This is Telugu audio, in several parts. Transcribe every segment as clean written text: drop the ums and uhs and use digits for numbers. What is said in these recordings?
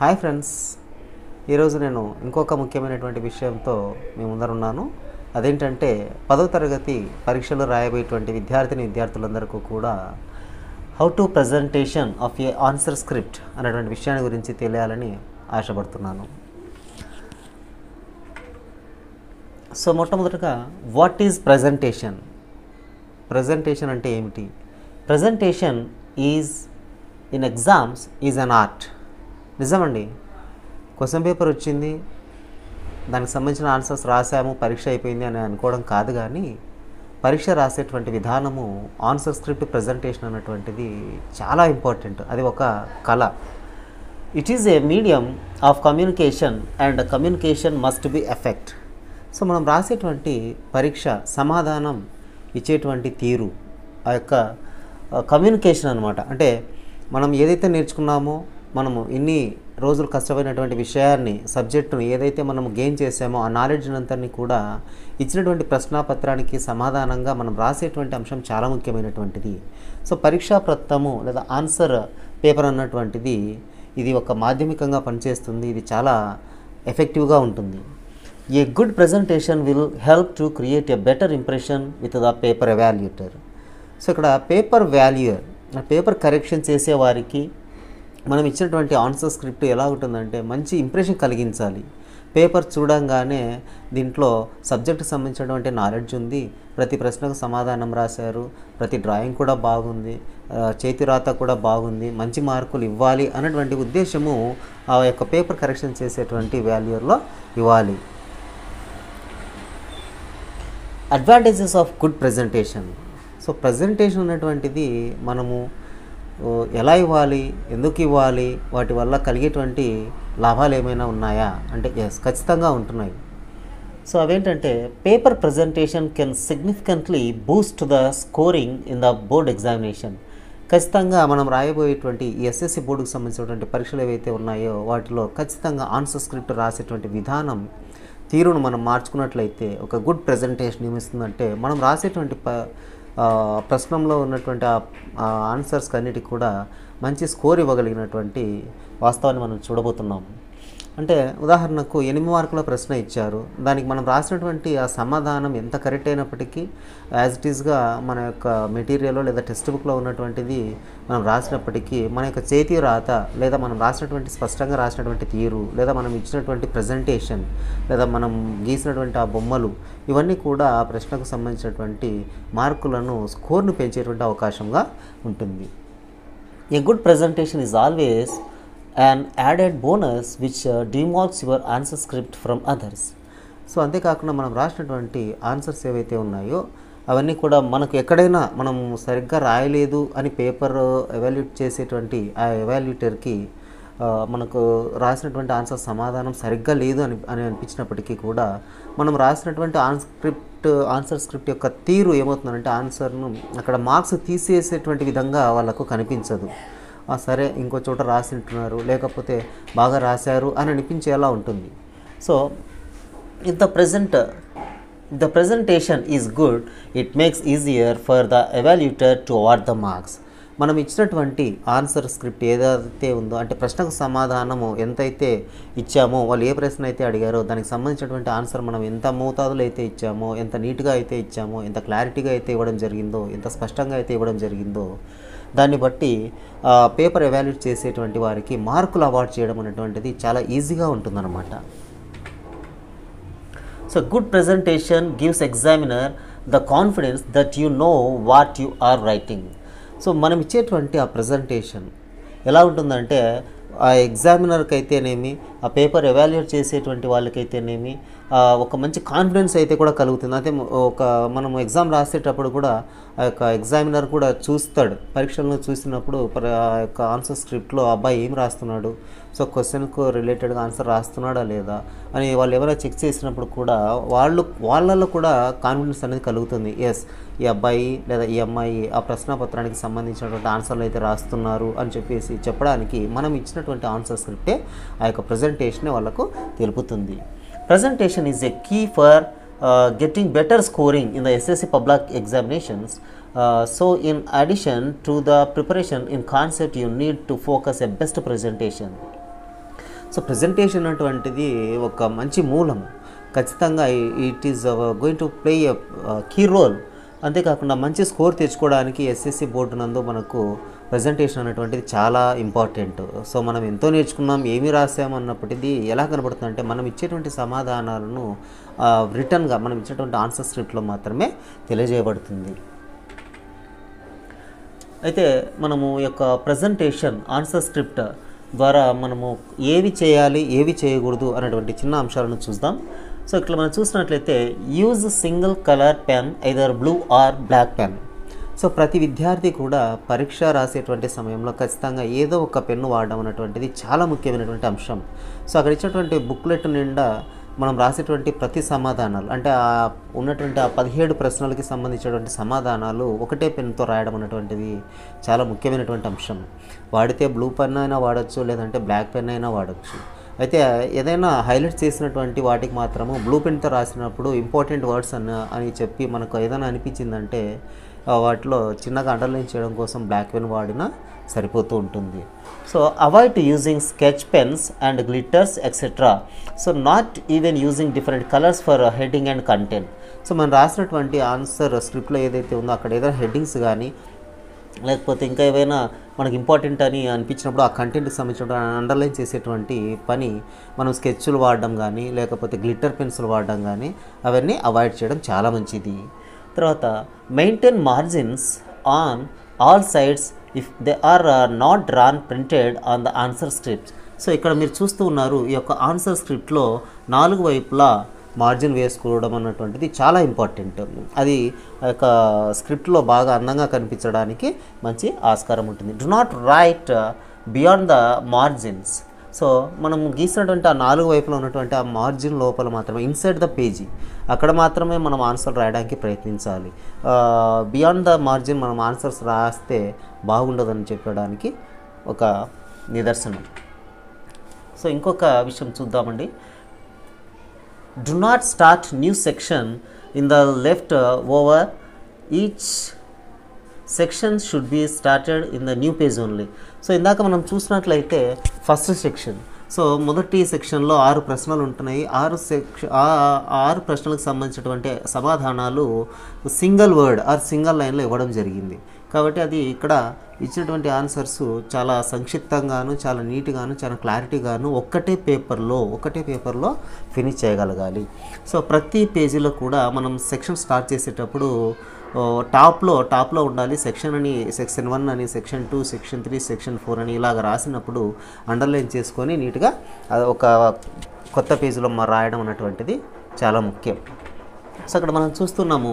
హాయ్ ఫ్రెండ్స్, ఈరోజు నేను ఇంకొక ముఖ్యమైనటువంటి విషయంతో మీ ముందర ఉన్నాను. అదేంటంటే 10వ తరగతి పరీక్షలు రాయబోయేటువంటి విద్యార్థులందరికీ కూడా how to presentation of A answer script అనేటువంటి విషయాన్ని గురించి తెలియాలని ఆశపడుతున్నాను. సో మొట్టమొదటగా వాట్ ఈజ్ ప్రజెంటేషన్? ప్రజెంటేషన్ అంటే ఏమిటి? Presentation is in exams is an art. నిజమండి, క్వశ్చన్ పేపర్ వచ్చింది, దానికి సంబంధించిన ఆన్సర్స్ రాసాము, పరీక్ష అయిపోయింది అని అనుకోవడం కాదు. కానీ పరీక్ష రాసేటువంటి విధానము, ఆన్సర్ స్క్రిప్ట్ ప్రజెంటేషన్ అన్నటువంటిది చాలా ఇంపార్టెంట్. అది ఒక కళ. It is a medium of communication and communication must be effect. So మనం రాసేటువంటి పరీక్ష సమాధానం ఇచ్చేటువంటి తీరు ఆ యొక్క కమ్యూనికేషన్ అనమాట. అంటే మనం ఏదైతే నేర్చుకున్నామో, మనము ఇన్ని రోజులు కష్టమైనటువంటి విషయాన్ని, సబ్జెక్టును ఏదైతే మనము గెయిన్ చేసామో ఆ నాలెడ్జ్ అంతని కూడా ఇచ్చినటువంటి ప్రశ్నాపత్రానికి సమాధానంగా మనం రాసేటువంటి అంశం చాలా ముఖ్యమైనటువంటిది. సో పరీక్షా పత్రము లేదా ఆన్సర్ పేపర్ అన్నటువంటిది ఇది ఒక మాధ్యమికంగా పనిచేస్తుంది. ఇది చాలా ఎఫెక్టివ్గా ఉంటుంది. A good presentation will help to create a better impression with the paper evaluator. So ఇక్కడ పేపర్ వాల్యూయర్, పేపర్ కరెక్షన్ చేసేవారికి మనం ఇచ్చినటువంటి ఆన్సర్ స్క్రిప్ట్ ఎలా ఉంటుందంటే మంచి ఇంప్రెషన్ కలిగించాలి. పేపర్ చూడంగానే దీంట్లో సబ్జెక్టుకి సంబంధించినటువంటి నాలెడ్జ్ ఉంది, ప్రతి ప్రశ్నకు సమాధానం రాశారు, ప్రతి డ్రాయింగ్ కూడా బాగుంది, చేతిరాత కూడా బాగుంది, మంచి మార్కులు ఇవ్వాలి అన్నటువంటి ఉద్దేశము ఆ యొక్క పేపర్ కరెక్షన్ చేసేటువంటి వాల్యూర్లో ఇవ్వాలి. Advantages of good presentation. So presentation అనేటువంటిది మనము ఎలా ఇవ్వాలి, ఎందుకు ఇవ్వాలి, వాటి వల్ల కలిగేటువంటి లాభాలు ఏమైనా ఉన్నాయా అంటే ఖచ్చితంగా ఉంటున్నాయి. సో అవేంటంటే paper presentation can significantly Boost the scoring in the board examination. ఖచ్చితంగా మనం రాయబోయేటువంటి ఈ ఎస్ఎస్సి బోర్డుకు సంబంధించినటువంటి పరీక్షలు ఏవైతే ఉన్నాయో వాటిలో ఖచ్చితంగా ఆన్సర్ స్క్రిప్ట్ రాసేటువంటి విధానం, తీరును మనం మార్చుకున్నట్లయితే ఒక గుడ్ ప్రజెంటేషన్ ఏమిస్తుందంటే మనం రాసేటువంటి ప్రశ్నలో ఉన్నటువంటి ఆన్సర్స్ అన్నిటికి కూడా మంచి స్కోర్ ఇవ్వగలిగినటువంటి వాస్తవాన్ని మనం చూడబోతున్నాం. అంటే ఉదాహరణకు 8 మార్కుల ప్రశ్న ఇచ్చారు, దానికి మనం రాసినటువంటి ఆ సమాధానం ఎంత కరెక్ట్ అయినప్పటికీ యాజ్ ఇట్ ఈస్గా మన యొక్క మెటీరియల్లో లేదా టెక్స్ట్ బుక్లో ఉన్నటువంటిది మనం రాసినప్పటికీ మన యొక్క చేతి రాత లేదా మనం రాసినటువంటి స్పష్టంగా రాసినటువంటి తీరు లేదా మనం ఇచ్చినటువంటి ప్రజెంటేషన్ లేదా మనం గీసినటువంటి ఆ బొమ్మలు ఇవన్నీ కూడా ఆ ప్రశ్నకు సంబంధించినటువంటి మార్కులను, స్కోర్ను పెంచేటువంటి అవకాశంగా ఉంటుంది. A good presentation is always an added bonus which demarks your answer script from others. So అంతేకాకుండా మనం రాసినటువంటి ఆన్సర్స్ ఏవైతే ఉన్నాయో అవన్నీ కూడా మనకు ఎక్కడైనా మనం సరిగ్గా రాయలేదు అని పేపర్ ఎవాల్యుయేట్ చేసేటువంటి ఆ ఎవాల్యుయేటర్కి మనకు రాసినటువంటి ఆన్సర్ సమాధానం సరిగ్గా లేదు అని అనిపించినప్పటికీ కూడా మనం రాసినటువంటి ఆన్సర్ స్క్రిప్ట్ యొక్క తీరు ఏమవుతుందంటే ఆన్సర్ను అక్కడ మార్క్స్ తీసేసేటువంటి విధంగా వాళ్ళకు కనిపించదు. సరే ఇంకో చోట రాసింటున్నారు, లేకపోతే బాగా రాశారు అని అనిపించేలా ఉంటుంది. So if the presentation is good, it makes easier for the evaluator to award the marks. మనం ఇచ్చినటువంటి ఆన్సర్ స్క్రిప్ట్ ఏదైతే ఉందో అంటే ప్రశ్నకు సమాధానము ఎంతైతే ఇచ్చామో, వాళ్ళు ఏ ప్రశ్న అయితే అడిగారో దానికి సంబంధించినటువంటి ఆన్సర్ మనం ఎంత మోతాదులో అయితే ఇచ్చామో, ఎంత నీట్గా అయితే ఇచ్చామో, ఎంత క్లారిటీగా అయితే ఇవ్వడం జరిగిందో, ఎంత స్పష్టంగా అయితే ఇవ్వడం జరిగిందో దాన్ని బట్టి పేపర్ ఎవాల్యుయేట్ చేసేటువంటి వారికి మార్కులు అవార్డ్ చేయడం అనేటువంటిది చాలా ఈజీగా ఉంటుందన్నమాట. So good presentation gives examiner the confidence that you know what you are writing. సో మనం ఇచ్చేటువంటి ఆ ప్రజెంటేషన్ ఎలా ఉంటుందంటే ఆ ఎగ్జామినర్కి అయితేనేమి, ఆ పేపర్ ఎవాల్యుయేట్ చేసేటువంటి వాళ్ళకైతేనేమి ఒక మంచి కాన్ఫిడెన్స్ అయితే కూడా కలుగుతుంది. అయితే మనం ఎగ్జామ్ రాసేటప్పుడు కూడా ఆ యొక్క ఎగ్జామినర్ కూడా చూస్తాడు, పరీక్షలను చూసినప్పుడు ఆ యొక్క ఆన్సర్ స్క్రిప్ట్లో అబ్బాయి ఏం రాస్తున్నాడు, సో క్వశ్చన్కు రిలేటెడ్గా ఆన్సర్ రాస్తున్నాడా లేదా అని వాళ్ళు ఎవరైనా చెక్ చేసినప్పుడు కూడా వాళ్ళల్లో కూడా కాన్ఫిడెన్స్ అనేది కలుగుతుంది. ఎస్, ఈ అబ్బాయి లేదా ఈ అమ్మాయి ఆ ప్రశ్నపత్రానికి సంబంధించినటువంటి ఆన్సర్లు అయితే రాస్తున్నారు అని చెప్పేసి చెప్పడానికి మనం ఇచ్చినటువంటి ఆన్సర్ స్క్రిప్టే ఆ యొక్క ప్రజెంటేషన్ వాళ్ళకు తెలుపుతుంది. Presentation is a key for getting better scoring in the SSC public examinations. So in addition to the preparation in concept, you need to focus a best presentation. So presentation అటువంటిది ఒక మంచి మూలము, ఖచ్చితంగా it is going to play a key role. అంతేకాకుండా మంచి స్కోర్ తెచ్చుకోవడానికి ఎస్ఎస్సి బోర్డు నందు మనకు ప్రజెంటేషన్ అనేటువంటిది చాలా ఇంపార్టెంట్. సో మనం ఎంతో నేర్చుకున్నాం, ఏమి రాసామన్నప్పటిది ఎలా కనబడుతుందంటే మనం ఇచ్చేటువంటి సమాధానాలను రిటర్న్గా మనం ఇచ్చేటువంటి ఆన్సర్ స్క్రిప్ట్లో మాత్రమే తెలియజేయబడుతుంది. అయితే మనము యొక్క ప్రజెంటేషన్ ఆన్సర్ స్క్రిప్ట్ ద్వారా మనము ఏవి చేయాలి ఏవి చేయకూడదు అనేటువంటి చిన్న అంశాలను చూద్దాం. సో ఇట్లా మనం చూసినట్లయితే use single colour pen either blue or black pen. So ప్రతి విద్యార్థి కూడా పరీక్ష రాసేటువంటి సమయంలో ఖచ్చితంగా ఏదో ఒక పెన్ను వాడడం అనేటువంటిది చాలా ముఖ్యమైనటువంటి అంశం. సో అక్కడ ఇచ్చినటువంటి బుక్లెట్ నిండా మనం రాసేటువంటి ప్రతి సమాధానాలు అంటే ఉన్నటువంటి 17 ప్రశ్నలకి సంబంధించినటువంటి సమాధానాలు ఒకటే పెన్తో రాయడం అనేటువంటిది చాలా ముఖ్యమైనటువంటి అంశం. వాడితే బ్లూ పెన్ అయినా వాడచ్చు, లేదంటే బ్లాక్ పెన్ అయినా వాడచ్చు. అయితే ఏదైనా హైలైట్ చేసినటువంటి వాటికి మాత్రము బ్లూ పెన్తో రాసినప్పుడు ఇంపార్టెంట్ వర్డ్స్ అని చెప్పి మనకు ఏదైనా అనిపించిందంటే వాటిలో చిన్నగా అండర్లైన్ చేయడం కోసం బ్లాక్ పెన్ వాడినా సరిపోతూ ఉంటుంది. So avoid using sketch pens and glitters etcetera. So not even using different colours for heading and content. So మనం రాసినటువంటి ఆన్సర్ స్క్రిప్ట్లో ఏదైతే ఉందో అక్కడ ఏదైనా హెడ్డింగ్స్ కానీ లేకపోతే ఇంకా ఏవైనా మనకి ఇంపార్టెంట్ అని అనిపించినప్పుడు ఆ కంటెంట్కి సంబంధించిన అండర్లైన్ చేసేటువంటి పని మనం స్కెచ్లు వాడడం కానీ లేకపోతే గ్లిటర్ పెన్సిల్ వాడడం కానీ అవన్నీ అవాయిడ్ చేయడం చాలా మంచిది. తర్వాత maintain margins on all sides if they are not drawn printed on the answer script. So ఇక్కడ మీరు చూస్తూ ఉన్నారు, ఈ యొక్క ఆన్సర్ స్క్రిప్ట్లో 4 వైపులా మార్జిన్ వేసుకోవడం అన్నటువంటిది చాలా ఇంపార్టెంట్. అది ఆ యొక్క స్క్రిప్ట్లో బాగా అందంగా కనిపించడానికి మంచి ఆస్కారం ఉంటుంది. Do not right beyond the margins. So మనం గీసినటువంటి ఆ 4 వైపులో ఉన్నటువంటి ఆ మార్జిన్ లోపల మాత్రమే ఇన్సైడ్ ద పేజీ అక్కడ మాత్రమే మనం ఆన్సర్ రాయడానికి ప్రయత్నించాలి. బియాండ్ ద మార్జిన్ మనం ఆన్సర్స్ రాస్తే బాగుండదని చెప్పడానికి ఒక నిదర్శనం. సో ఇంకొక విషయం చూద్దామండి. Do not start new section in the left over. Each section should be started in the new page only. So ఇందాక మనం చూసినట్లయితే ఫస్ట్ సెక్షన్, సో మొదటి సెక్షన్లో 6 ప్రశ్నలు ఉంటున్నాయి. 6 ప్రశ్నలకు సంబంధించినటువంటి సమాధానాలు సింగిల్ వర్డ్ ఆర్ సింగిల్ లైన్లో ఇవ్వడం జరిగింది. కాబట్టి అది ఇక్కడ ఇచ్చినటువంటి ఆన్సర్స్ చాలా సంక్షిప్తంగాను చాలా నీట్గాను చాలా క్లారిటీగాను ఒకటే పేపర్లో ఫినిష్ చేయగలగాలి. సో ప్రతి పేజీలో కూడా మనం సెక్షన్ స్టార్ట్ చేసేటప్పుడు టాప్లో ఉండాలి. సెక్షన్ 1 అని, సెక్షన్ 2, సెక్షన్ 3, సెక్షన్ 4 అని ఇలాగ రాసినప్పుడు అండర్లైన్ చేసుకొని నీట్గా ఒక కొత్త పేజీలో రాయడం అన్నటువంటిది చాలా ముఖ్యం. సో అక్కడ మనం చూస్తున్నాము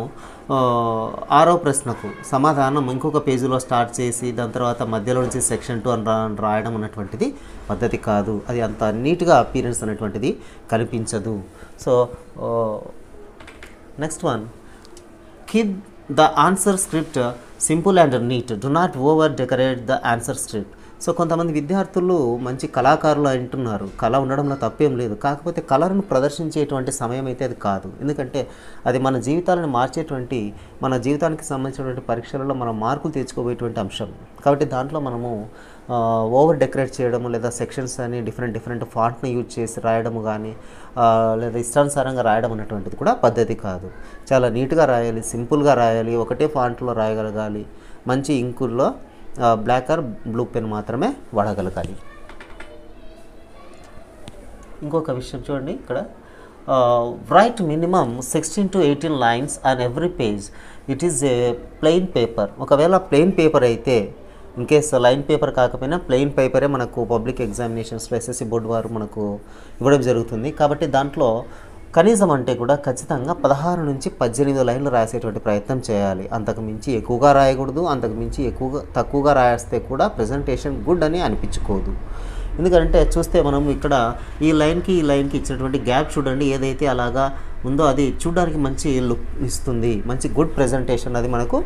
6వ ప్రశ్నకు సమాధానం ఇంకొక పేజీలో స్టార్ట్ చేసి దాని తర్వాత మధ్యలో నుంచి సెక్షన్ 2 అని రాయడం అన్నటువంటిది పద్ధతి కాదు. అది అంత నీట్గా అపీరెన్స్ అనేటువంటిది కనిపించదు. So next one, keep the answer script simple and neat. Do not over decorate the answer script. So కొంతమంది విద్యార్థులు మంచి కళాకారులు అంటున్నారు, కళ ఉండడంలో తప్పేం లేదు. కాకపోతే కళను ప్రదర్శించేటువంటి సమయం అయితే అది కాదు. ఎందుకంటే అది మన జీవితాలను మార్చేటువంటి, మన జీవితానికి సంబంధించినటువంటి పరీక్షలలో మనం మార్కులు తెచ్చుకోబోయేటువంటి అంశం. కాబట్టి దాంట్లో మనము ఓవర్ డెకరేట్ చేయడము లేదా సెక్షన్స్ అని డిఫరెంట్ ఫాంట్ని యూజ్ చేసి రాయడము కానీ లేదా ఇష్టానుసారంగా రాయడం అనేటువంటిది కూడా పద్ధతి కాదు. చాలా నీట్గా రాయాలి, సింపుల్గా రాయాలి, ఒకటే ఫాంట్లో రాయగలగాలి, మంచి ఇంకుల్లో బ్లాక్ ఆర్ బ్లూ పెన్ మాత్రమే వాడగలగాలి. ఇంకొక విషయం చూడండి, ఇక్కడ right minimum 16 to 18 lines on every page. It is a plain paper. ఒకవేళ ప్లెయిన్ పేపర్ అయితే, ఇన్ కేస్ లైన్ పేపర్ కాకపోయినా ప్లెయిన్ పేపరే మనకు పబ్లిక్ ఎగ్జామినేషన్స్లో ఎస్ఎస్సి బోర్డు వారు మనకు ఇవ్వడం జరుగుతుంది. కాబట్టి దాంట్లో కనీసం అంటే కూడా ఖచ్చితంగా 16 నుంచి 18 లైన్లు రాసేటువంటి ప్రయత్నం చేయాలి. అంతకు మించి ఎక్కువగా రాయకూడదు, అంతకు మించి తక్కువగా రాస్తే కూడా ప్రజెంటేషన్ గుడ్ అని అనిపించుకోదు. ఎందుకంటే చూస్తే మనం ఇక్కడ ఈ లైన్కి ఇచ్చినటువంటి గ్యాప్ చూడండి, ఏదైతే అలాగా ఉందో అది చూడడానికి మంచి లుక్ ఇస్తుంది, మంచి గుడ్ ప్రజెంటేషన్ అది మనకు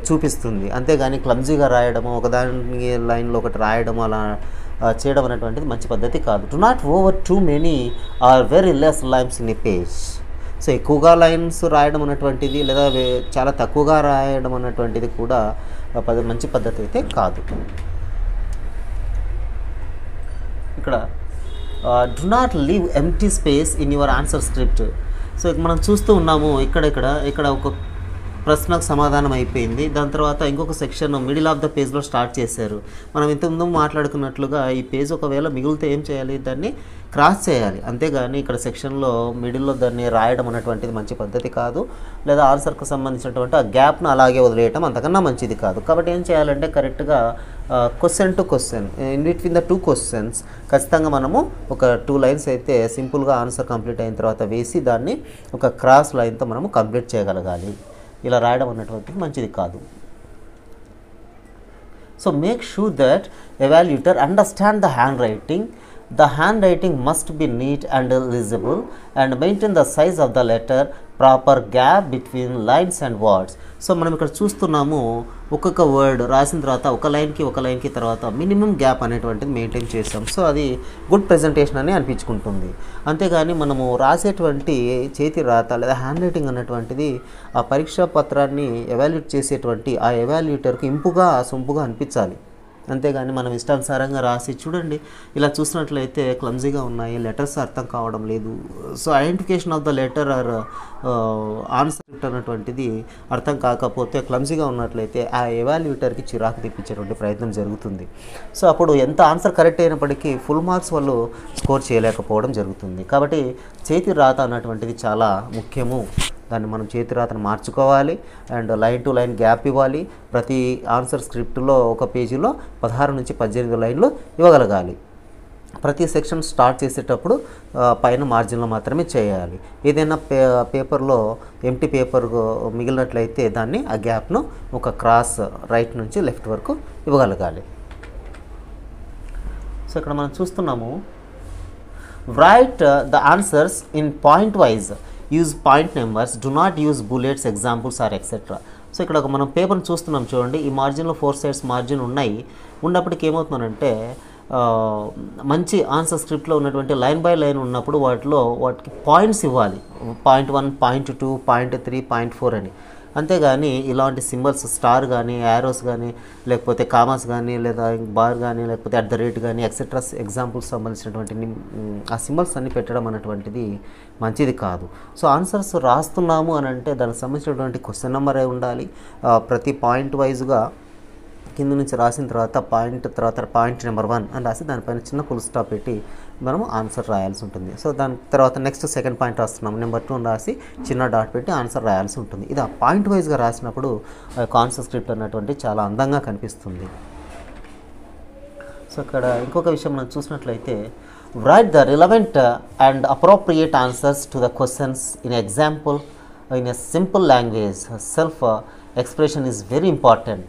చూపిస్తుంది. అంతేగాని క్లమ్జీగా రాయడము, ఒకదాని లైన్లో ఒకటి రాయడము అలా చేయడం అనేటువంటిది మంచి పద్ధతి కాదు. Do not over too many or very less lines in a page. So ఎక్కువగా లైన్స్ రాయడం అనేటువంటిది లేదా చాలా తక్కువగా రాయడం అనేటువంటిది కూడా మంచి పద్ధతి అయితే కాదు. ఇక్కడ do not leave empty space in your answer script. So మనం చూస్తూ ఉన్నాము ఇక్కడ ఒక ప్రశ్నకు సమాధానం అయిపోయింది. దాని తర్వాత ఇంకొక సెక్షన్ మిడిల్ ఆఫ్ ద పేజ్లో స్టార్ట్ చేశారు. మనం ఇంతకుముందు మాట్లాడుకున్నట్లుగా ఈ పేజ్ ఒకవేళ మిగిలితే ఏం చేయాలి, దాన్ని క్రాస్ చేయాలి. అంతేగాని ఇక్కడ సెక్షన్లో మిడిల్లో దాన్ని రాయడం అనేటువంటిది మంచి పద్ధతి కాదు. లేదా ఆన్సర్కు సంబంధించినటువంటి ఆ గ్యాప్ను అలాగే వదిలేయటం అంతకన్నా మంచిది కాదు. కాబట్టి ఏం చేయాలంటే కరెక్ట్గా question to question in between the 2 questions ఖచ్చితంగా మనము ఒక 2 లైన్స్ అయితే సింపుల్గా ఆన్సర్ కంప్లీట్ అయిన తర్వాత వేసి దాన్ని ఒక క్రాస్ లైన్తో మనము కంప్లీట్ చేయగలగాలి. ఇలా రాయడం అన్నటువంటిది మంచిది కాదు. So make sure that evaluator understand the handwriting. The handwriting must be neat and legible and maintain the size of the letter, proper gap between lines and words. So మనం ఇక్కడ చూస్తున్నాము ఒక్కొక్క వర్డ్ రాసిన తర్వాత ఒక లైన్కి తర్వాత మినిమం గ్యాప్ అనేటువంటిది మెయింటైన్ చేస్తాం. సో అది గుడ్ ప్రెజెంటేషన్ అని అనిపించుకుంటుంది. అంతేగాని మనము రాసేటువంటి చేతి రాత లేదా హ్యాండ్ రైటింగ్ అనేటువంటిది ఆ పరీక్షా పత్రాన్ని ఎవాల్యూట్ చేసేటువంటి ఆ ఎవాల్యూటర్కి ఇంపుగా సొంపుగా అనిపించాలి. అంతేగాని మనం ఇష్టానుసారంగా రాసి చూడండి ఇలా చూసినట్లయితే క్లమ్జీగా ఉన్నాయి, లెటర్స్ అర్థం కావడం లేదు. So identification of the letter or answer అనేటువంటిది అర్థం కాకపోతే క్లమ్జీగా ఉన్నట్లయితే ఆ ఎవాల్యూటర్కి చిరాకు తెప్పించేటువంటి ప్రయత్నం జరుగుతుంది. సో అప్పుడు ఎంత ఆన్సర్ కరెక్ట్ అయినప్పటికీ ఫుల్ మార్క్స్ వాళ్ళు స్కోర్ చేయలేకపోవడం జరుగుతుంది. కాబట్టి చేతి రాత అన్నటువంటిది చాలా ముఖ్యము. దాన్ని మనం చేతి రాతను మార్చుకోవాలి and line to line gap ఇవ్వాలి. ప్రతి ఆన్సర్ స్క్రిప్ట్లో ఒక పేజీలో 16 నుంచి 18 లైన్లు ఇవ్వగలగాలి. ప్రతి సెక్షన్ స్టార్ట్ చేసేటప్పుడు పైన మార్జిన్లో మాత్రమే చేయాలి. ఏదైనా పేపర్లో ఎంటీ పేపర్ మిగిలినట్లయితే దాన్ని ఆ గ్యాప్ను ఒక క్రాస్ రైట్ నుంచి లెఫ్ట్ వరకు ఇవ్వగలగాలి. సో ఇక్కడ మనం చూస్తున్నాము right the answers in point wise, use point numbers, do not use bullets, examples are etcetera. So ఇక్కడ మనం పేపర్ని చూస్తున్నాం చూడండి, ఈ మార్జిన్లో 4 సైడ్స్ మార్జిన్ ఉన్నాయి. ఉన్నప్పటికీ ఏమవుతుందంటే మంచి ఆన్సర్ స్క్రిప్ట్లో ఉన్నటువంటి లైన్ బై లైన్ ఉన్నప్పుడు వాటికి పాయింట్స్ ఇవ్వాలి. 0.1, 0.2, 0.3, 0.4 అని. అంతేగాని ఇలాంటి సింబల్స్ స్టార్ కానీ యారోస్ కానీ లేకపోతే కామాస్ కానీ లేదా బార్ కానీ లేకపోతే అట్ ద రేట్ కానీ ఎక్సెట్రా ఎగ్జాంపుల్స్ సంబంధించినటువంటి ఆ సింబల్స్ అన్ని పెట్టడం అనేటువంటిది మంచిది కాదు. సో ఆన్సర్స్ రాస్తున్నాము అని అంటే దానికి సంబంధించినటువంటి క్వశ్చన్ నెంబరే ఉండాలి. ప్రతి పాయింట్ వైజ్గా కింద నుంచి రాసిన తర్వాత పాయింట్ నెంబర్ 1 అని రాసి దానిపైన చిన్న ఫుల్ స్టాప్ పెట్టి మనము ఆన్సర్ రాయాల్సి ఉంటుంది. సో దాని తర్వాత నెక్స్ట్ సెకండ్ పాయింట్ రాస్తున్నాము, నెంబర్ 2 అని రాసి చిన్న డాట్ పెట్టి ఆన్సర్ రాయాల్సి ఉంటుంది. ఇది ఆ పాయింట్ వైజ్గా రాసినప్పుడు ఆన్సర్ స్క్రిప్ట్ అన్నటువంటి చాలా అందంగా కనిపిస్తుంది. సో ఇక్కడ ఇంకొక విషయం మనం చూసినట్లయితే write the relevant and appropriate answers to the questions in example in a simple language. Self expression is very important.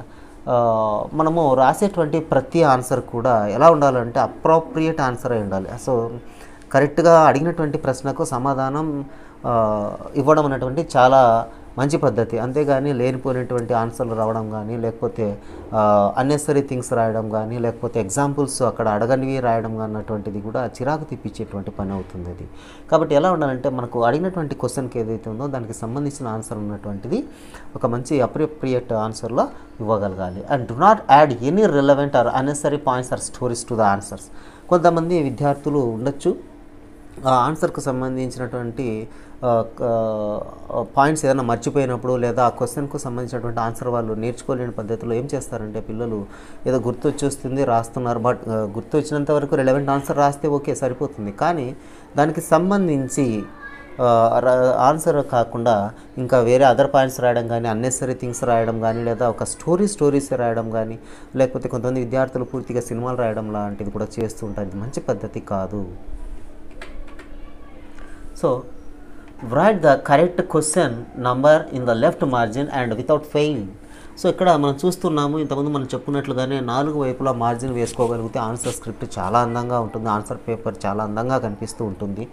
మనము రాసేటువంటి ప్రతి ఆన్సర్ కూడా ఎలా ఉండాలంటే అప్రోప్రియేట్ ఆన్సర్ అయి ఉండాలి. సో కరెక్ట్గా అడిగినటువంటి ప్రశ్నకు సమాధానం ఇవ్వడం అనేటువంటి చాలా మంచి పద్ధతి. అంతేగాని లేనిపోయినటువంటి ఆన్సర్లు రావడం కానీ లేకపోతే అన్నెసరీ థింగ్స్ రాయడం కానీ లేకపోతే ఎగ్జాంపుల్స్ అక్కడ అడగనివి రాయడం కానీ అన్నటువంటిది కూడా చిరాకు తెప్పించేటువంటి పని అవుతుంది అది. కాబట్టి ఎలా ఉండాలంటే మనకు అడిగినటువంటి క్వశ్చన్కి ఏదైతే ఉందో దానికి సంబంధించిన ఆన్సర్ ఉన్నటువంటిది ఒక మంచి అప్రోప్రియేట్ ఆన్సర్లో ఇవ్వగలగాలి. And do not add any relevant or unnecessary points or stories to the answers. కొంతమంది విద్యార్థులు ఉండొచ్చు ఆన్సర్కు సంబంధించినటువంటి పాయింట్స్ ఏదైనా మర్చిపోయినప్పుడు లేదా ఆ క్వశ్చన్కు సంబంధించినటువంటి ఆన్సర్ వాళ్ళు నేర్చుకోలేని పద్ధతిలో ఏం చేస్తారంటే పిల్లలు ఏదో గుర్తొచ్చేస్తుంది రాస్తున్నారు, బట్ గుర్తొచ్చినంత వరకు రిలవెంట్ ఆన్సర్ రాస్తే ఓకే సరిపోతుంది. కానీ దానికి సంబంధించి ఆన్సర్ కాకుండా ఇంకా వేరే అదర్ పాయింట్స్ రాయడం కానీ అన్నెసరీ థింగ్స్ రాయడం కానీ లేదా ఒక స్టోరీస్ రాయడం కానీ లేకపోతే కొంతమంది విద్యార్థులు పూర్తిగా సినిమాలు రాయడం లాంటిది కూడా చేస్తూ ఉంటారు. ఇది మంచి పద్ధతి కాదు. So write the correct question number in the left margin and without fail. So ఇక్కడ మనం చూస్తున్నాము ఇంతకుముందు మనం చెప్పుకున్నట్లుగానే 4 వైపులా మార్జిన్ వేసుకోగలిగితే ఆన్సర్ స్క్రిప్ట్ చాలా అందంగా ఉంటుంది, ఆన్సర్ పేపర్ చాలా అందంగా కనిపిస్తూ ఉంటుంది.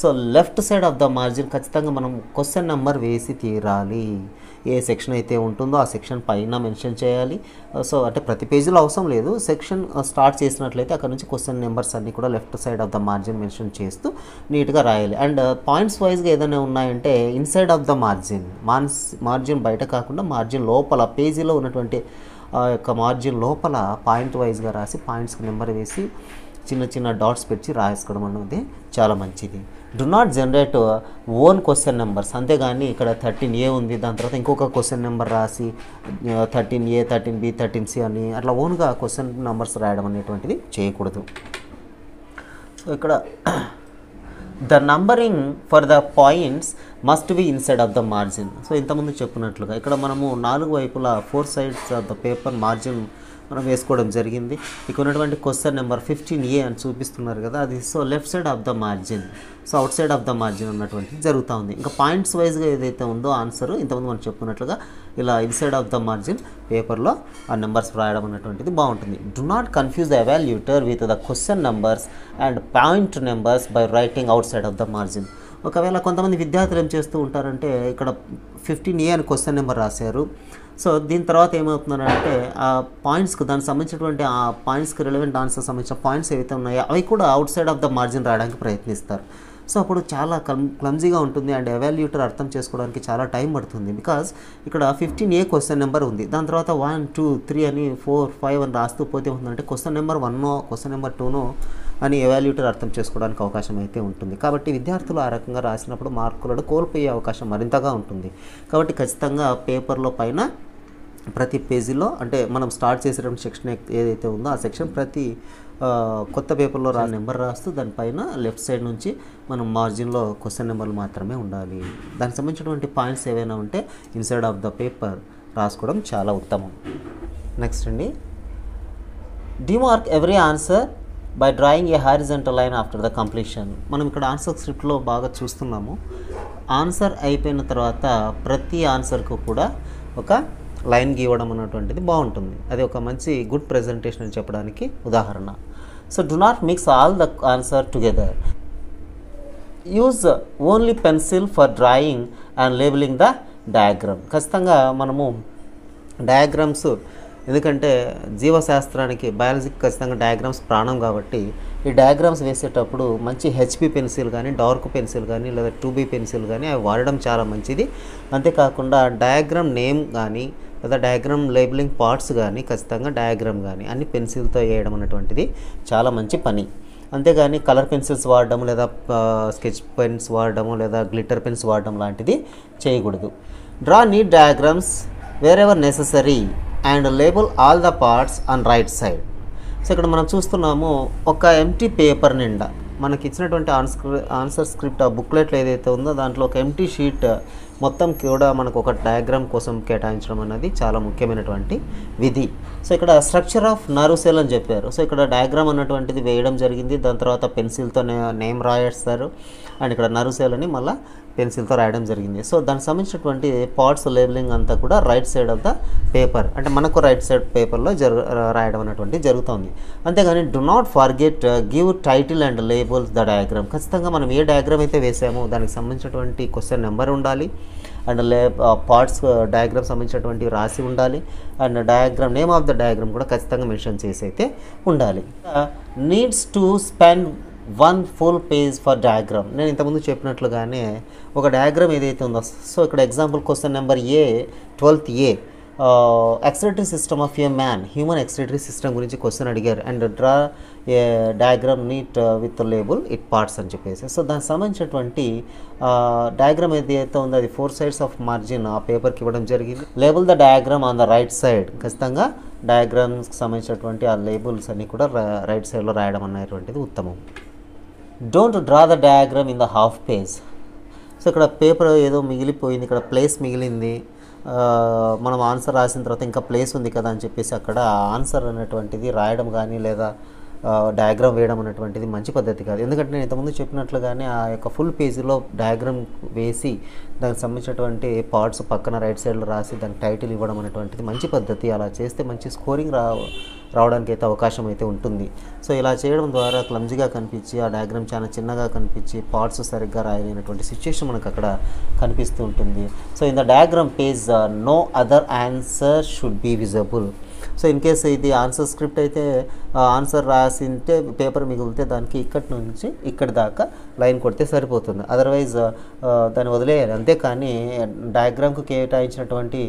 So left side of the margin ఖచ్చితంగా మనం క్వశ్చన్ నెంబర్ వేసి తీరాలి. ఏ సెక్షన్ అయితే ఉంటుందో ఆ సెక్షన్ పైన మెన్షన్ చేయాలి. సో అంటే ప్రతి పేజీలో అవసరం లేదు, సెక్షన్ స్టార్ట్ చేసినట్లయితే అక్కడ నుంచి క్వశ్చన్ నెంబర్స్ అన్నీ కూడా left side of the margin mention చేస్తూ నీట్గా రాయాలి. అండ్ పాయింట్స్ వైజ్గా ఏదైనా ఉన్నాయంటే ఇన్సైడ్ ఆఫ్ ద మార్జిన్ బయట కాకుండా మార్జిన్ లోపల పేజీలో ఉన్నటువంటి ఆ యొక్క మార్జిన్ లోపల పాయింట్ వైజ్గా రాసి పాయింట్స్కి నెంబర్ వేసి చిన్న చిన్న డాట్స్ పెట్టి రాసుకోవడం అనేది చాలా మంచిది. Do not generate own question numbers, అంతేగాని ఇక్కడ 13A ఉంది, దాని తర్వాత ఇంకొక క్వశ్చన్ నెంబర్ రాసి 13A 13B 13C అని అట్లా ఓన్గా క్వశ్చన్ నెంబర్స్ రాయడం అనేటువంటిది చేయకూడదు. సో ఇక్కడ the numbering for the points must be inside of the margin. So ఇంతకుముందు చెప్పినట్లుగా ఇక్కడ మనము 4 వైపులా 4 sides of the paper margin మనం వేసుకోవడం జరిగింది. ఇక్కడ ఉన్నటువంటి క్వశ్చన్ నెంబర్ 15A అని చూపిస్తున్నారు కదా, అది so left side of the margin, so out side of the margin అన్నటువంటిది జరుగుతూ ఉంది. ఇంకా పాయింట్స్ వైజ్గా ఏదైతే ఉందో ఆన్సర్ ఇంతకుముందు మనం చెప్పుకున్నట్లుగా ఇలా ఇన్సైడ్ ఆఫ్ ద మార్జిన్ పేపర్లో ఆ నెంబర్స్ రాయడం అన్నటువంటిది బాగుంటుంది. Do not confuse the evaluator with the question numbers and point numbers by writing outside of the margin. ఒకవేళ కొంతమంది విద్యార్థులు ఏం చేస్తూ ఉంటారంటే ఇక్కడ 15A అని క్వశ్చన్ నెంబర్ రాశారు. సో దీని తర్వాత ఏమవుతుందంటే ఆ పాయింట్స్కి దానికి సంబంధించినటువంటి ఆ పాయింట్స్కి రిలవెంట్ ఆన్సర్ సంబంధించిన పాయింట్స్ ఏవైతే ఉన్నాయో అవి కూడా out side of the margin రాయడానికి ప్రయత్నిస్తారు. సో అప్పుడు చాలా క్లమ్జీగా ఉంటుంది అండ్ ఎవాల్యూటర్ అర్థం చేసుకోవడానికి చాలా టైం పడుతుంది. బికాజ్ ఇక్కడ 15A క్వశ్చన్ నెంబర్ ఉంది, దాని తర్వాత 1 2 3 అని 4 5 అని రాస్తూ పోతే ఉంటుందంటే క్వశ్చన్ నెంబర్ 1 క్వశ్చన్ నెంబర్ 2 అని ఎవాల్యూటర్ అర్థం చేసుకోవడానికి అవకాశం అయితే ఉంటుంది. కాబట్టి విద్యార్థులు ఆ రకంగా రాసినప్పుడు మార్కులను కోల్పోయే అవకాశం మరింతగా ఉంటుంది. కాబట్టి ఖచ్చితంగా పేపర్లో పైన ప్రతి పేజీలో అంటే మనం స్టార్ట్ చేసేటువంటి సెక్షన్ ఏదైతే ఉందో ఆ సెక్షన్ ప్రతి కొత్త పేపర్లో నెంబర్ రాస్తూ దానిపైన లెఫ్ట్ సైడ్ నుంచి మనం మార్జిన్లో క్వశ్చన్ నెంబర్లు మాత్రమే ఉండాలి. దానికి సంబంధించినటువంటి పాయింట్స్ ఏవైనా ఉంటే ఇన్సైడ్ ఆఫ్ ద పేపర్ రాసుకోవడం చాలా ఉత్తమం. నెక్స్ట్ అండి, డిమార్క్ every answer by drawing A horizontal line after the completion. మనం ఇక్కడ ఆన్సర్ స్క్రిప్ట్లో బాగా చూస్తున్నాము. ఆన్సర్ అయిపోయిన తర్వాత ప్రతి ఆన్సర్కు కూడా ఒక లైన్ గీయడం అన్నటువంటిది బాగుంటుంది. అది ఒక మంచి గుడ్ ప్రెజెంటేషన్ అని చెప్పడానికి ఉదాహరణ. So do not mix all the answer together. Use only pencil for drawing and labelling the diagram. ఖచ్చితంగా మనము డయాగ్రామ్స్, ఎందుకంటే జీవశాస్త్రానికి బయాలజీకి ఖచ్చితంగా డయాగ్రామ్స్ ప్రాణం కాబట్టి ఈ డయాగ్రామ్స్ వేసేటప్పుడు మంచి హెచ్పి పెన్సిల్ కానీ డార్క్ పెన్సిల్ కానీ లేదా 2B పెన్సిల్ కానీ అవి వాడడం చాలా మంచిది. అంతేకాకుండా డయాగ్రామ్ నేమ్ కానీ లేదా డయాగ్రామ్ లేబులింగ్ పార్ట్స్ కానీ ఖచ్చితంగా డయాగ్రామ్ కానీ అన్ని పెన్సిల్తో వేయడం అనేటువంటిది చాలా మంచి పని. అంతేగాని కలర్ పెన్సిల్స్ వాడడం లేదా స్కెచ్ పెన్స్ వాడడము లేదా గ్లిటర్ పెన్స్ వాడడం లాంటిది చేయకూడదు. Draw neat diagrams wherever necessary and label all the parts on right side. So ఇక్కడ మనం చూస్తున్నాము ఒక ఎంటీ పేపర్ నిండా మనకి ఇచ్చినటువంటి ఆన్సర్ స్క్రిప్ట్ ఆ బుక్లెట్లో ఏదైతే ఉందో దాంట్లో ఒక ఎంటీ షీట్ మొత్తం కూడా మనకు ఒక డయాగ్రామ్ కోసం కేటాయించడం అనేది చాలా ముఖ్యమైనటువంటి విధి. సో ఇక్కడ స్ట్రక్చర్ ఆఫ్ నర్వ్ సెల్ అని చెప్పారు. సో ఇక్కడ డయాగ్రామ్ అన్నటువంటిది వేయడం జరిగింది, దాని తర్వాత పెన్సిల్తో నేమ్ రాయేస్తారు అండ్ ఇక్కడ నర్వ్ సెల్ అని మళ్ళీ పెన్సిల్తో రాయడం జరిగింది. సో దానికి సంబంధించినటువంటి పార్ట్స్ లేబులింగ్ అంతా కూడా right side of the paper, అంటే మనకు రైట్ సైడ్ పేపర్లో రాయడం అనేటువంటి జరుగుతుంది. అంతేగాని do not forget give title and labels the diagram. ఖచ్చితంగా మనం ఏ డయాగ్రామ్ అయితే వేసామో దానికి సంబంధించినటువంటి క్వశ్చన్ నెంబర్ ఉండాలి అండ్ పార్ట్స్ డయాగ్రామ్ సంబంధించినటువంటి రాసి ఉండాలి and diagram name of the diagram కూడా ఖచ్చితంగా మెన్షన్ చేసి అయితే ఉండాలి. Needs to spend 1 full page for diagram. నేను ఇంతకుముందు చెప్పినట్లుగానే ఒక డయాగ్రామ్ ఏదైతే ఉందో, సో ఇక్కడ example question number 12A excretory system of a man, human excretory system గురించి క్వశ్చన్ అడిగారు and draw a diagram neat with label it parts అని చెప్పేసి. సో దానికి సంబంధించినటువంటి డయాగ్రామ్ ఏదైతే ఉందో అది 4 sides ఆఫ్ మార్జిన్ ఆ పేపర్కి ఇవ్వడం జరిగింది. Label the diagram on the right side. ఖచ్చితంగా డయాగ్రామ్స్కి సంబంధించినటువంటి ఆ లేబుల్స్ అన్నీ కూడా రైట్ సైడ్లో రాయడం అనేటువంటిది ఉత్తమం. Don't draw the diagram in the half page. So ఇక్కడ పేపర్ ఏదో మిగిలిపోయింది, ఇక్కడ ప్లేస్ మిగిలింది, మనం ఆన్సర్ రాసిన తర్వాత ఇంకా ప్లేస్ ఉంది కదా అని చెప్పేసి అక్కడ ఆన్సర్ అనేటువంటిది రాయడం కానీ లేదా డయాగ్రామ్ వేయడం అనేటువంటిది మంచి పద్ధతి కాదు. ఎందుకంటే నేను ఇంతకుముందు చెప్పినట్లుగానే ఆ యొక్క ఫుల్ పేజీలో డయాగ్రామ్ వేసి దానికి సంబంధించినటువంటి పార్ట్స్ పక్కన రైట్ సైడ్లో రాసి దానికి టైటిల్ ఇవ్వడం అనేటువంటిది మంచి పద్ధతి. అలా చేస్తే మంచి స్కోరింగ్ రావడానికి అయితే అవకాశం అయితే ఉంటుంది. సో ఇలా చేయడం ద్వారా క్లమ్జీగా కనిపించి ఆ డయాగ్రామ్ చాలా చిన్నగా కనిపించి పార్ట్స్ సరిగ్గా రాయలేనటువంటి సిచ్యుయేషన్ మనకు అక్కడ కనిపిస్తూ ఉంటుంది. So in the diagram page no other answer should be visible. So in case ఇది ఆన్సర్ స్క్రిప్ట్ అయితే ఆన్సర్ రాసింటే పేపర్ మిగిలితే దానికి ఇక్కడి నుంచి ఇక్కడి దాకా లైన్ కొడితే సరిపోతుంది. అదర్వైజ్ దాన్ని వదిలేయాలి. అంతేకాని డయాగ్రామ్కి కేటాయించినటువంటి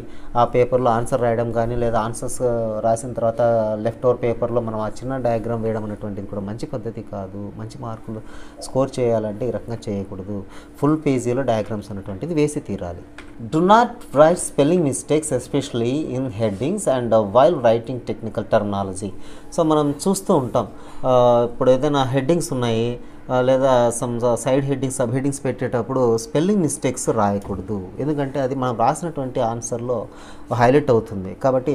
ఆ పేపర్లో ఆన్సర్ రాయడం కానీ లేదా ఆన్సర్స్ రాసిన తర్వాత లెఫ్ట్ ఓవర్ పేపర్లో మనం ఆ చిన్న డయాగ్రామ్ వేయడం అనేటువంటిది కూడా మంచి పద్ధతి కాదు. మంచి మార్కులు స్కోర్ చేయాలంటే ఈ రకంగా చేయకూడదు. ఫుల్ పేజీలో డయాగ్రామ్స్ అనేటువంటిది వేసి తీరాలి. Do not write spelling mistakes especially in headings and while writing technical terminology. So మనం చూస్తూ ఉంటాం, ఇప్పుడు ఏదైనా హెడ్డింగ్స్ ఉన్నాయి లేదా some side headings sub headings పెట్టేటప్పుడు స్పెల్లింగ్ మిస్టేక్స్ రాయకూడదు. ఎందుకంటే అది మనం రాసినటువంటి ఆన్సర్లో హైలైట్ అవుతుంది. కాబట్టి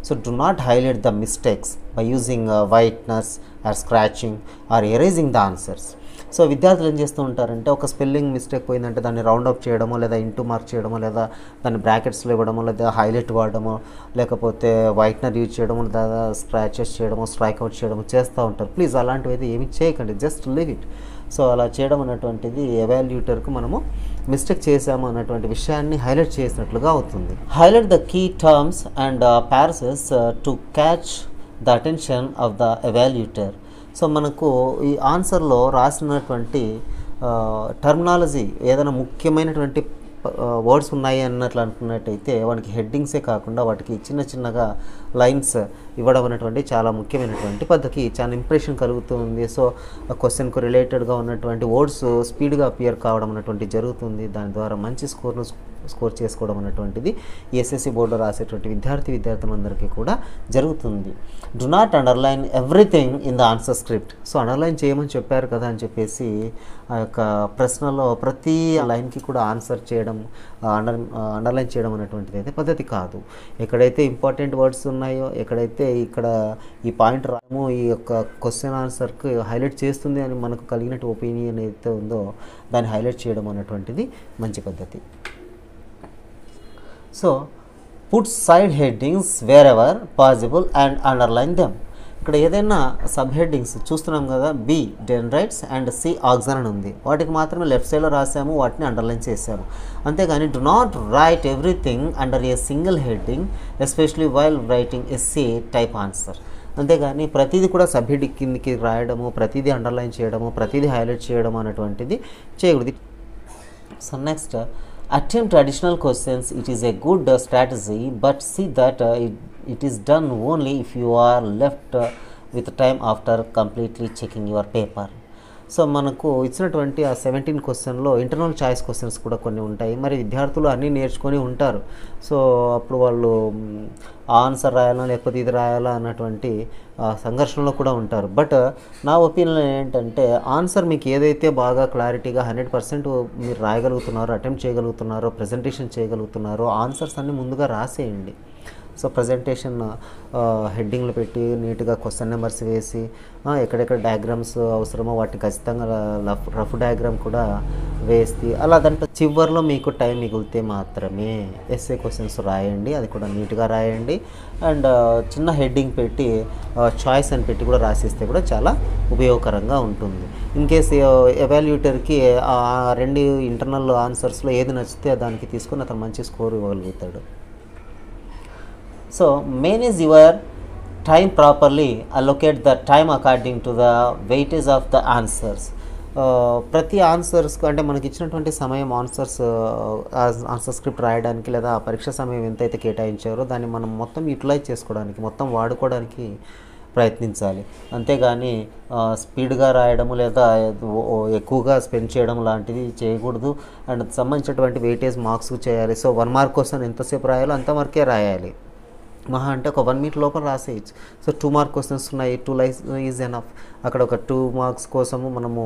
so do not highlight the mistakes by using whitener or scratching or erasing the answers. So విద్యార్థులు ఏం చేస్తూ ఉంటారంటే ఒక స్పెల్లింగ్ మిస్టేక్ పోయిందంటే దాన్ని రౌండ్ అప్ చేయడమో లేదా ఇంటూ మార్క్ చేయడమో లేదా దాన్ని బ్రాకెట్స్లో ఇవ్వడమో లేదా హైలైట్ వాడడమో లేకపోతే వైట్నర్ యూజ్ చేయడమో లేదా స్క్రాచెస్ చేయడమో స్ట్రైక్ అవుట్ చేయడమో చేస్తూ ఉంటారు. ప్లీజ్ అలాంటివి అయితే ఏమి చేయకండి, జస్ట్ లీవ్ ఇట్. సో అలా చేయడం అనేటువంటిది ఎవాల్యూటర్కు మనము మిస్టేక్ చేసాము అన్నటువంటి విషయాన్ని హైలైట్ చేసినట్లుగా అవుతుంది. Highlight the key terms and phrases to catch the attention of the evaluator. So మనకు ఈ ఆన్సర్లో రాసినటువంటి టర్మినాలజీ ఏదైనా ముఖ్యమైనటువంటి వర్డ్స్ ఉన్నాయి అన్నట్లు అనుకున్నట్టయితే వాటికి హెడ్డింగ్సే కాకుండా వాటికి చిన్నగా లైన్స్ ఇవ్వడం అనేటువంటి చాలా ముఖ్యమైనటువంటి పద్ధతి. చాలా ఇంప్రెషన్ కలుగుతుంది. సో క్వశ్చన్కు రిలేటెడ్గా ఉన్నటువంటి వర్డ్స్ స్పీడ్గా అపియర్ కావడం అనేటువంటి జరుగుతుంది. దాని ద్వారా మంచి స్కోర్ చేసుకోవడం అనేటువంటిది ఎస్ఎస్సి బోర్డులో రాసేటువంటి విద్యార్థులందరికీ కూడా జరుగుతుంది. Do not underline everything in the answer script. So underline చేయమని చెప్పారు కదా అని చెప్పేసి ఆ యొక్క ప్రశ్నలో ప్రతి లైన్కి కూడా ఆన్సర్ చేయడం అండర్లైన్ చేయడం అనేటువంటిది అయితే పద్ధతి కాదు. ఎక్కడైతే ఇంపార్టెంట్ వర్డ్స్ ఉన్నాయో ఎక్కడైతే ఇక్కడ ఈ పాయింట్ రాము ఈ యొక్క క్వశ్చన్ ఆన్సర్కి హైలైట్ చేస్తుంది అని మనకు కలిగినట్టు ఒపీనియన్ ఏదైతే ఉందో దాన్ని హైలైట్ చేయడం అనేటువంటిది మంచి పద్ధతి. So put side headings wherever possible and underline them. ఇక్కడ ఏదైనా సబ్ హెడ్డింగ్స్ చూస్తున్నాం కదా, B dendrites and C axon అని ఉంది. వాటికి మాత్రమే లెఫ్ట్ సైడ్లో రాసాము, వాటిని అండర్లైన్ చేసాము. అంతేగాని do not right everything under a single heading especially while writing essay type answer. అంతేగాని ప్రతిదీ కూడా సబ్ హెడ్డింగ్ కిందకి రాయడము, ప్రతిదీ అండర్లైన్ చేయడము, ప్రతిదీ హైలైట్ చేయడం అనేటువంటిది చేయకూడదు. So next, attempt additional questions. It is a good strategy, but see that it is done only if you are left with time after completely checking your paper. So మనకు ఇచ్చినటువంటి ఆ 17 క్వశ్చన్లో ఇంటర్నల్ చాయిస్ క్వశ్చన్స్ కూడా కొన్ని ఉంటాయి. మరి విద్యార్థులు అన్నీ నేర్చుకొని ఉంటారు. సో అప్పుడు వాళ్ళు ఆన్సర్ రాయాలా లేకపోతే ఇది రాయాలా అన్నటువంటి సంఘర్షణలో కూడా ఉంటారు. బట్ నా ఒపీనియన్ ఏంటంటే ఆన్సర్ మీకు ఏదైతే బాగా క్లారిటీగా 100% మీరు రాయగలుగుతున్నారో, అటెంప్ట్ చేయగలుగుతున్నారో, ప్రజెంటేషన్ చేయగలుగుతున్నారో ఆన్సర్స్ అన్నీ ముందుగా రాసేయండి. సో ప్రజెంటేషన్ హెడ్డింగ్లు పెట్టి నీట్గా క్వశ్చన్ నెంబర్స్ వేసి ఎక్కడెక్కడ డయాగ్రామ్స్ అవసరమో వాటిని ఖచ్చితంగా రఫ్ డయాగ్రామ్ కూడా వేసి అలా దాంట్లో చివరిలో మీకు టైం మిగిలితే మాత్రమే ఎస్ఏ క్వశ్చన్స్ రాయండి. అది కూడా నీట్గా రాయండి. అండ్ చిన్న హెడ్డింగ్ పెట్టి చాయిస్ అని పెట్టి కూడా రాసిస్తే కూడా చాలా ఉపయోగకరంగా ఉంటుంది. ఇన్ కేస్ ఎవాల్యూటర్కి ఆ 2 ఇంటర్నల్ ఆన్సర్స్లో ఏది నచ్చితే దానికి తీసుకొని అతను మంచి score ఇవ్వగలుగుతాడు. So manage your time properly, allocate the time according to the weightage of the answers. ప్రతి ఆన్సర్స్కి అంటే మనకి ఇచ్చినటువంటి సమయం ఆన్సర్ స్క్రిప్ట్ రాయడానికి లేదా పరీక్ష సమయం ఎంతైతే కేటాయించారో దాన్ని మనం మొత్తం యూటిలైజ్ చేసుకోవడానికి, మొత్తం వాడుకోవడానికి ప్రయత్నించాలి. అంతేగాని స్పీడ్గా రాయడము లేదా ఎక్కువగా స్పెండ్ చేయడం లాంటిది చేయకూడదు. అండ్ సంబంధించినటువంటి వెయిటేజ్ మార్క్స్ చేయాలి. సో 1 మార్క్ కోసం ఎంతసేపు రాయాలో అంత వరకే రాయాలి. మహా అంటే ఒక 1 మినిట్ లోపల రాసేయచ్చు. సో 2 మార్క్ క్వశ్చన్స్ ఉన్నాయి, 2 లైన్స్ ఈజ్ ఎనఫ్. అక్కడ ఒక 2 మార్క్స్ కోసము మనము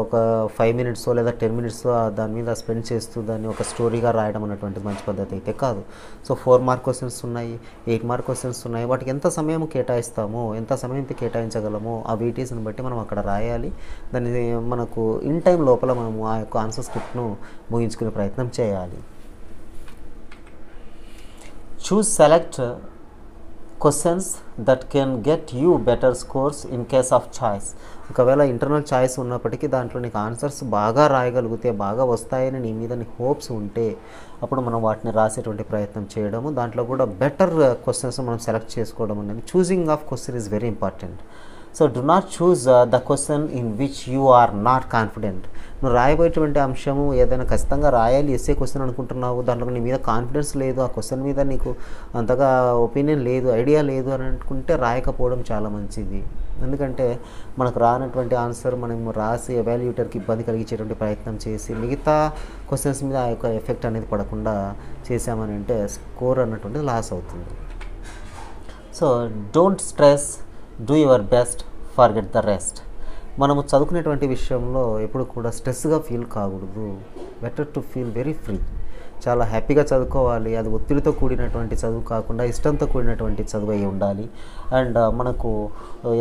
ఒక 5 మినిట్స్ లేదా 10 మినిట్స్ దాని మీద స్పెండ్ చేస్తూ దాన్ని ఒక స్టోరీగా రాయడం అనేటువంటిది మంచి పద్ధతి అయితే కాదు. సో 4 మార్క్ క్వశ్చన్స్ ఉన్నాయి, 8 మార్క్ క్వశ్చన్స్ ఉన్నాయి. వాటికి ఎంత సమయం కేటాయిస్తామో, ఎంత సమయం కేటాయించగలమో ఆ వెయిటేజ్ని బట్టి మనం అక్కడ రాయాలి. దాన్ని మనకు ఇన్ టైం లోపల మనము ఆ యొక్క ఆన్సర్ స్క్రిప్ట్ను ముగించుకునే ప్రయత్నం చేయాలి. Choose select questions that can get you better scores in case of choice. ఒకవేళ ఇంటర్నల్ చాయిస్ ఉన్నప్పటికీ దాంట్లో నీకు ఆన్సర్స్ బాగా రాయగలిగితే, బాగా వస్తాయని నీ మీద నీకు హోప్స్ ఉంటే అప్పుడు మనం వాటిని రాసేటువంటి ప్రయత్నం చేయడము, దాంట్లో కూడా బెటర్ క్వశ్చన్స్ మనం సెలెక్ట్ చేసుకోవడం అనేది. Choosing of question is very important. So do not choose the question in which you are not confident. నువ్వు రాయబోయేటువంటి అంశము ఏదైనా ఖచ్చితంగా రాయాలి ఎస్ఏ క్వశ్చన్ అనుకుంటున్నావు, దాంట్లో నీ మీద కాన్ఫిడెన్స్ లేదు, ఆ క్వశ్చన్ మీద నీకు అంతగా ఒపీనియన్ లేదు, ఐడియా లేదు అని అనుకుంటే రాయకపోవడం చాలా మంచిది. ఎందుకంటే మనకు రానటువంటి ఆన్సర్ మనం రాసి ఎవాల్యుయేటర్కి ఇబ్బంది కలిగించేటువంటి ప్రయత్నం చేసి మిగతా క్వశ్చన్స్ మీద ఆ యొక్క ఎఫెక్ట్ అనేది పడకుండా చేసామని అంటే స్కోర్ అన్నటువంటిది లాస్ అవుతుంది. So don't stress, do your best, forget the rest. మనము చదువుకునేటువంటి విషయంలో ఎప్పుడు కూడా స్ట్రెస్గా ఫీల్ కాకూడదు. Better to feel very free. చాలా హ్యాపీగా చదువుకోవాలి. అది ఒత్తిడితో కూడినటువంటి చదువు కాకుండా ఇష్టంతో కూడినటువంటి చదువు అయి ఉండాలి. అండ్ మనకు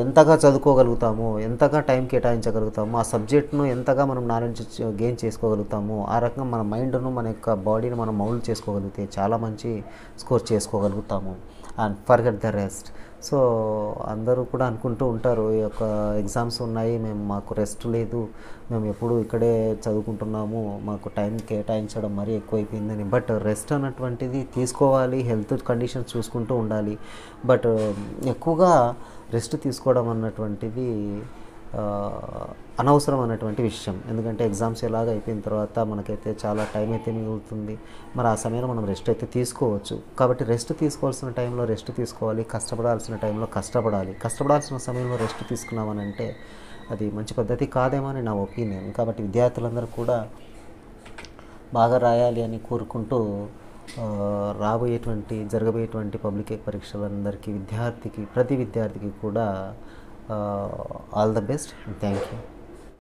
ఎంతగా చదువుకోగలుగుతామో, ఎంతగా టైం కేటాయించగలుగుతామో, ఆ సబ్జెక్ట్ను ఎంతగా మనం నాలెడ్జ్ గెయిన్ చేసుకోగలుగుతామో, ఆ రకంగా మన మైండ్ను, మన యొక్క బాడీని మనం మౌల్డ్ చేసుకోగలిగితే చాలా మంచి స్కోర్ చేసుకోగలుగుతాము. And forget the rest. So అందరూ కూడా అనుకుంటూ ఉంటారు, ఈ యొక్క ఎగ్జామ్స్ ఉన్నాయి, మాకు రెస్ట్ లేదు, మేము ఎప్పుడు ఇక్కడే చదువుకుంటున్నాము, మాకు టైం కేటాయించడం మరీ ఎక్కువైపోయిందని. బట్ రెస్ట్ అన్నటువంటిది తీసుకోవాలి, హెల్త్ కండిషన్స్ చూసుకుంటూ ఉండాలి. బట్ ఎక్కువగా రెస్ట్ తీసుకోవడం అన్నటువంటిది అనవసరం అన్నటువంటి విషయం. ఎందుకంటే ఎగ్జామ్స్ ఎలాగ అయిపోయిన తర్వాత మనకైతే చాలా టైం అయితే మిగులుతుంది. మరి ఆ సమయంలో మనం రెస్ట్ అయితే తీసుకోవచ్చు. కాబట్టి రెస్ట్ తీసుకోవాల్సిన టైంలో రెస్ట్ తీసుకోవాలి, కష్టపడాల్సిన టైంలో కష్టపడాలి. కష్టపడాల్సిన సమయంలో రెస్ట్ తీసుకున్నామని అంటే అది మంచి పద్ధతి కాదేమో అని నా ఒపీనియన్. కాబట్టి విద్యార్థులందరూ కూడా బాగా రాయాలి అని కోరుకుంటూ జరగబోయేటువంటి పబ్లిక్ పరీక్షలందరికీ ప్రతి విద్యార్థికి కూడా all the best. Thank you.